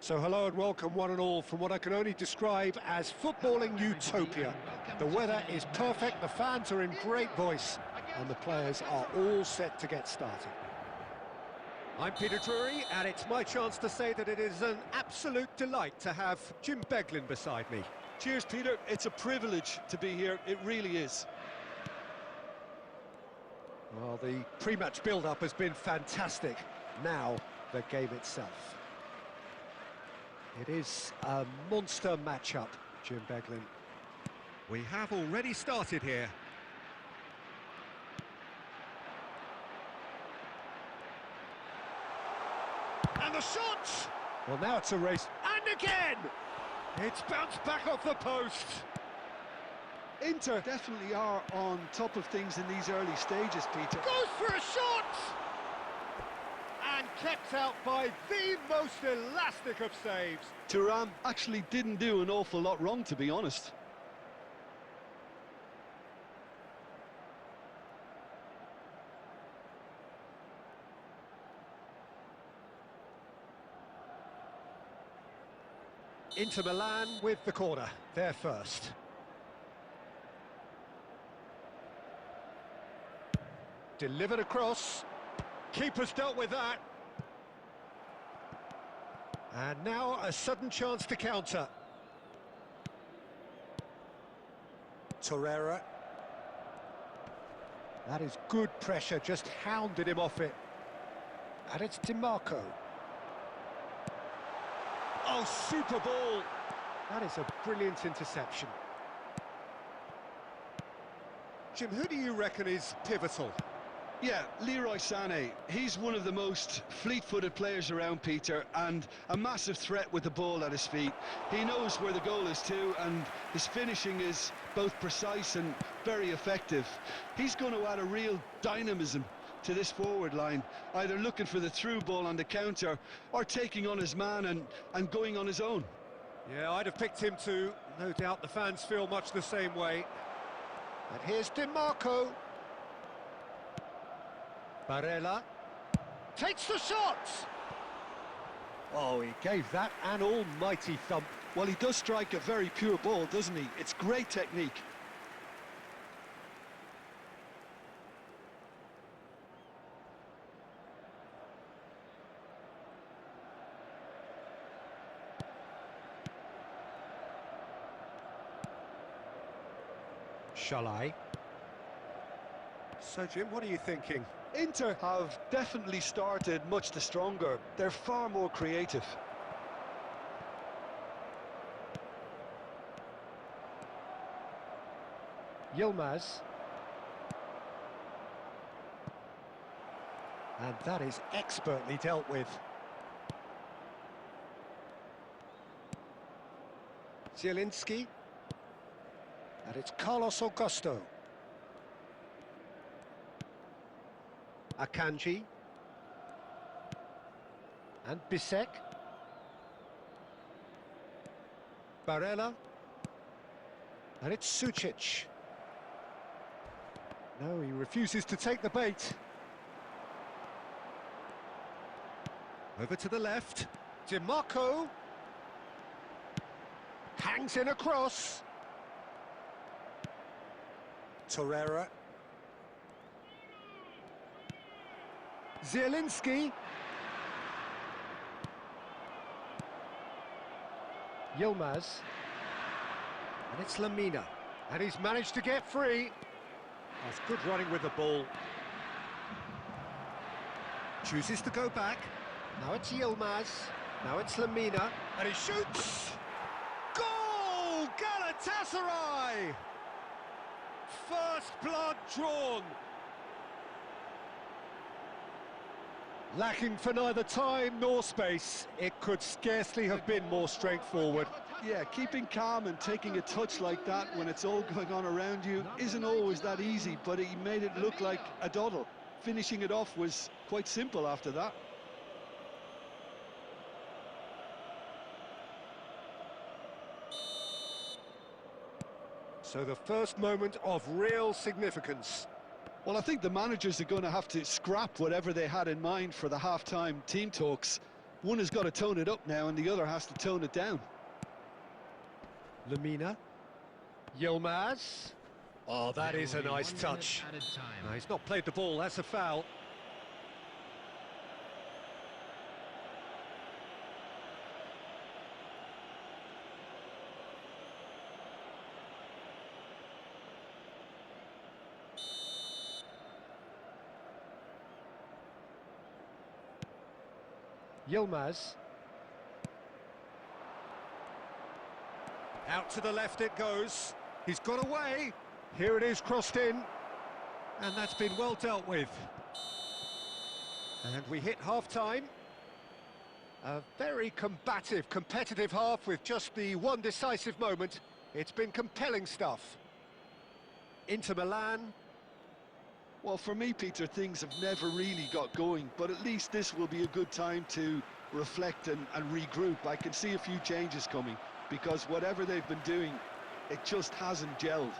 So hello and welcome one and all from what I can only describe as footballing utopia. The weather is perfect, the fans are in great voice, and the players are all set to get started. I'm Peter Drury, and it's my chance to say that it is an absolute delight to have Jim Beglin beside me. Cheers, Peter. It's a privilege to be here. It really is. Well, the pre-match build-up has been fantastic. Now, the game itself. It is a monster matchup, Jim Beglin. We have already started here. And the shot! Well, now it's a race. And again! It's bounced back off the post. Inter definitely are on top of things in these early stages, Peter. Goes for a shot! And kept out by the most elastic of saves. Thuram actually didn't do an awful lot wrong, to be honest. Inter Milan with the corner, they're first. Delivered across. Keeper's dealt with that. And now a sudden chance to counter. Torreira. That is good pressure, just hounded him off it. And it's DiMarco. Oh, super ball! That is a brilliant interception. Jim, who do you reckon is pivotal? Yeah, Leroy Sané. He's one of the most fleet-footed players around, Peter, and a massive threat with the ball at his feet. He knows where the goal is too, and his finishing is both precise and very effective. He's going to add a real dynamism to this forward line, either looking for the through ball on the counter or taking on his man and going on his own. Yeah, I'd have picked him too. No doubt the fans feel much the same way. And here's DiMarco. Barella takes the shot! Oh, he gave that an almighty thump. Well, he does strike a very pure ball, doesn't he? It's great technique. Shalai. So, Jim, what are you thinking? Inter have definitely started much the stronger. They're far more creative. Yilmaz. And that is expertly dealt with. Zielinski. And it's Carlos Augusto. Akanji. And Bisek. Barella. And it's Sucic. No, he refuses to take the bait. Over to the left. DiMarco. Hangs in across. Torreira. Zielinski. Yilmaz. And it's Lamina. And he's managed to get free. That's good running with the ball. Chooses to go back. Now it's Yilmaz. Now it's Lamina. And he shoots! Goal! Galatasaray! First blood drawn. Lacking for neither time nor space, it could scarcely have been more straightforward. Yeah, keeping calm and taking a touch like that when it's all going on around you isn't always that easy, but he made it look like a doddle. Finishing it off was quite simple after that. So the first moment of real significance. Well, I think the managers are going to have to scrap whatever they had in mind for the half-time team talks. One has got to tone it up now and the other has to tone it down. Lemina. Yilmaz. Oh, that is a nice touch. No, he's not played the ball, that's a foul. Yilmaz. Out to the left it goes. He's got away. Here it is, crossed in. And that's been well dealt with. And we hit half-time. A very combative, competitive half with just the one decisive moment. It's been compelling stuff. Inter Milan. Well, for me, Peter, things have never really got going, but at least this will be a good time to reflect and regroup. I can see a few changes coming, because whatever they've been doing, it just hasn't gelled.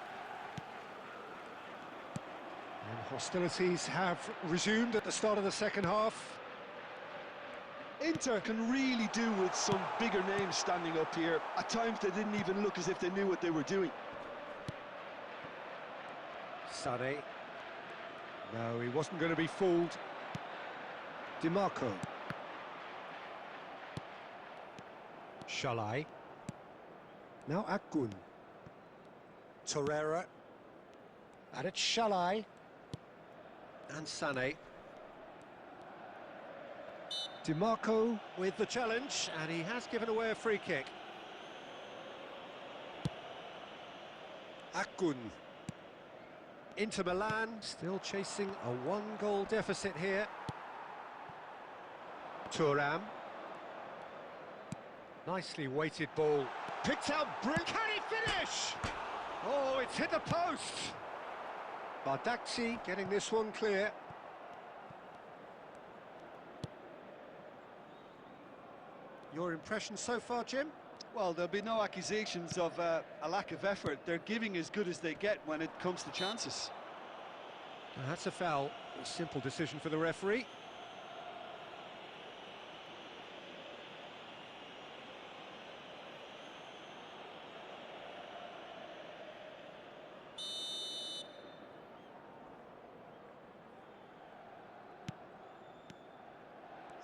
And hostilities have resumed at the start of the second half. Inter can really do with some bigger names standing up here. At times they didn't even look as if they knew what they were doing. Sane. No, he wasn't going to be fooled. DiMarco. Shalai. Now Akgun. Torreira. And it's Shalai. And Sane. DiMarco with the challenge, and he has given away a free kick. Akgun. Inter Milan still chasing a one-goal deficit here. Thuram. Nicely weighted ball. Picked out, brilliant. Can he finish? Oh, it's hit the post. Bardakci getting this one clear. Your impression so far, Jim? Well, there'll be no accusations of a lack of effort. They're giving as good as they get when it comes to chances. And that's a foul. A simple decision for the referee.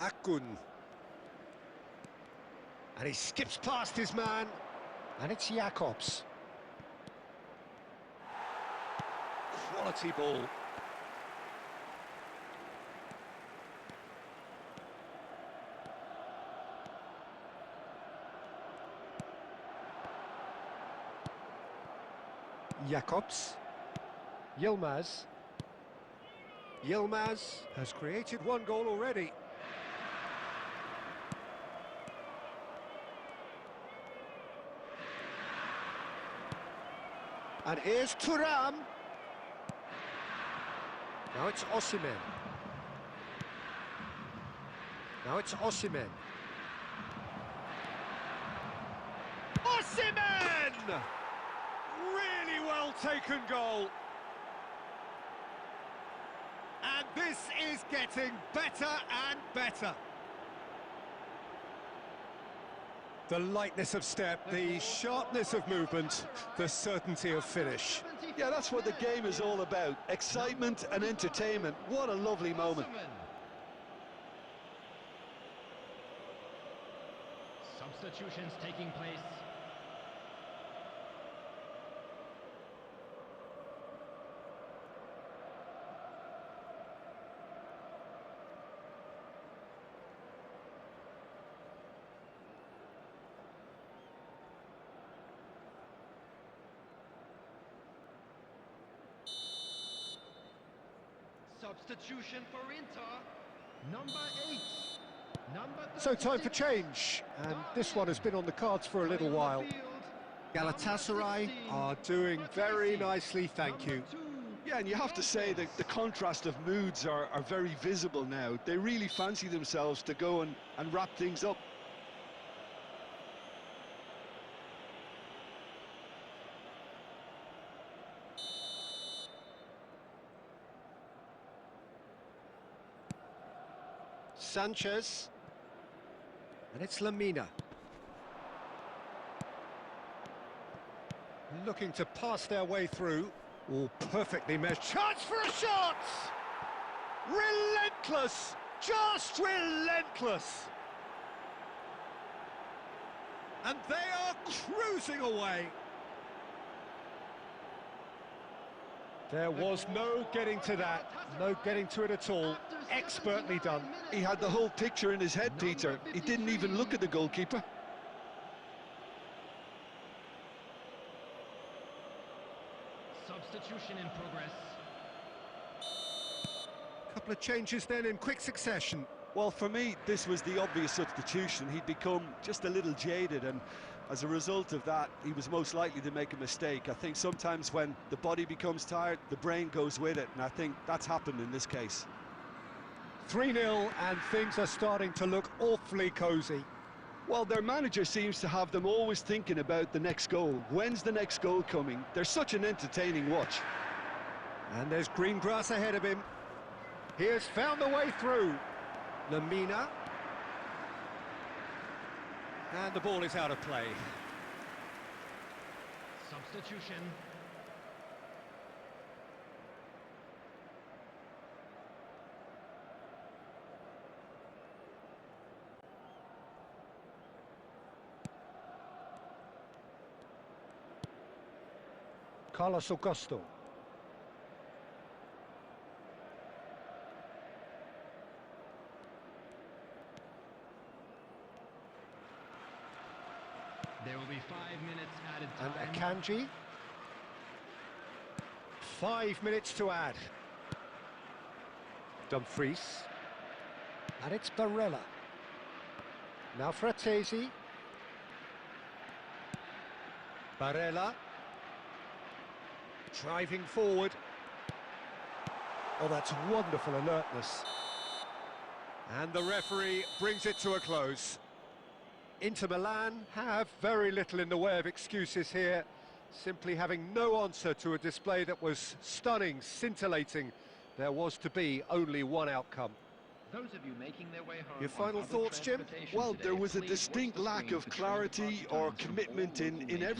Akgun. And he skips past his man. And it's Jakobs. Quality ball. Jakobs. Yilmaz. Yilmaz has created one goal already. And here's Thuram. Now it's Osimhen. Now it's Osimhen. Osimhen! Really well taken goal. And this is getting better and better. The lightness of step, the sharpness of movement, the certainty of finish. Yeah, that's what the game is all about. Excitement and entertainment. What a lovely moment. Substitutions taking place. Substitution for Inter, number 8. So time for change, and this one has been on the cards for a little while. Galatasaray are doing very nicely, thank you. Yeah, and you have to say that the contrast of moods are very visible now. They really fancy themselves to go and wrap things up. Sanchez. And it's Lamina. Looking to pass their way through. All perfectly measured. Chance for a shot! Relentless! Just relentless! And they are cruising away. There was no getting to that, no getting to it at all. Expertly done. He had the whole picture in his head, Peter. He didn't even look at the goalkeeper. Substitution in progress. Couple of changes then in quick succession. Well, for me, this was the obvious substitution. He'd become just a little jaded, and as a result of that, he was most likely to make a mistake. I think sometimes when the body becomes tired, the brain goes with it, and I think that's happened in this case. 3-0, and things are starting to look awfully cosy. Well, their manager seems to have them always thinking about the next goal. When's the next goal coming? They're such an entertaining watch. And there's green grass ahead of him. He has found the way through. Lamina. And the ball is out of play. Substitution. Carlos Augusto. There will be 5 minutes added And time. Akanji. 5 minutes to add. Dumfries. And it's Barella. Now Fratesi. Barella. Driving forward. Oh, that's wonderful alertness. And the referee brings it to a close. Inter Milan have very little in the way of excuses here, simply having no answer to a display that was stunning, scintillating. There was to be only one outcome. Those of you making their way home Your on final public thoughts, Jim? transportation Well, today, there was a please watch distinct the lack screen of for clarity traffic or times from all commitment local in major every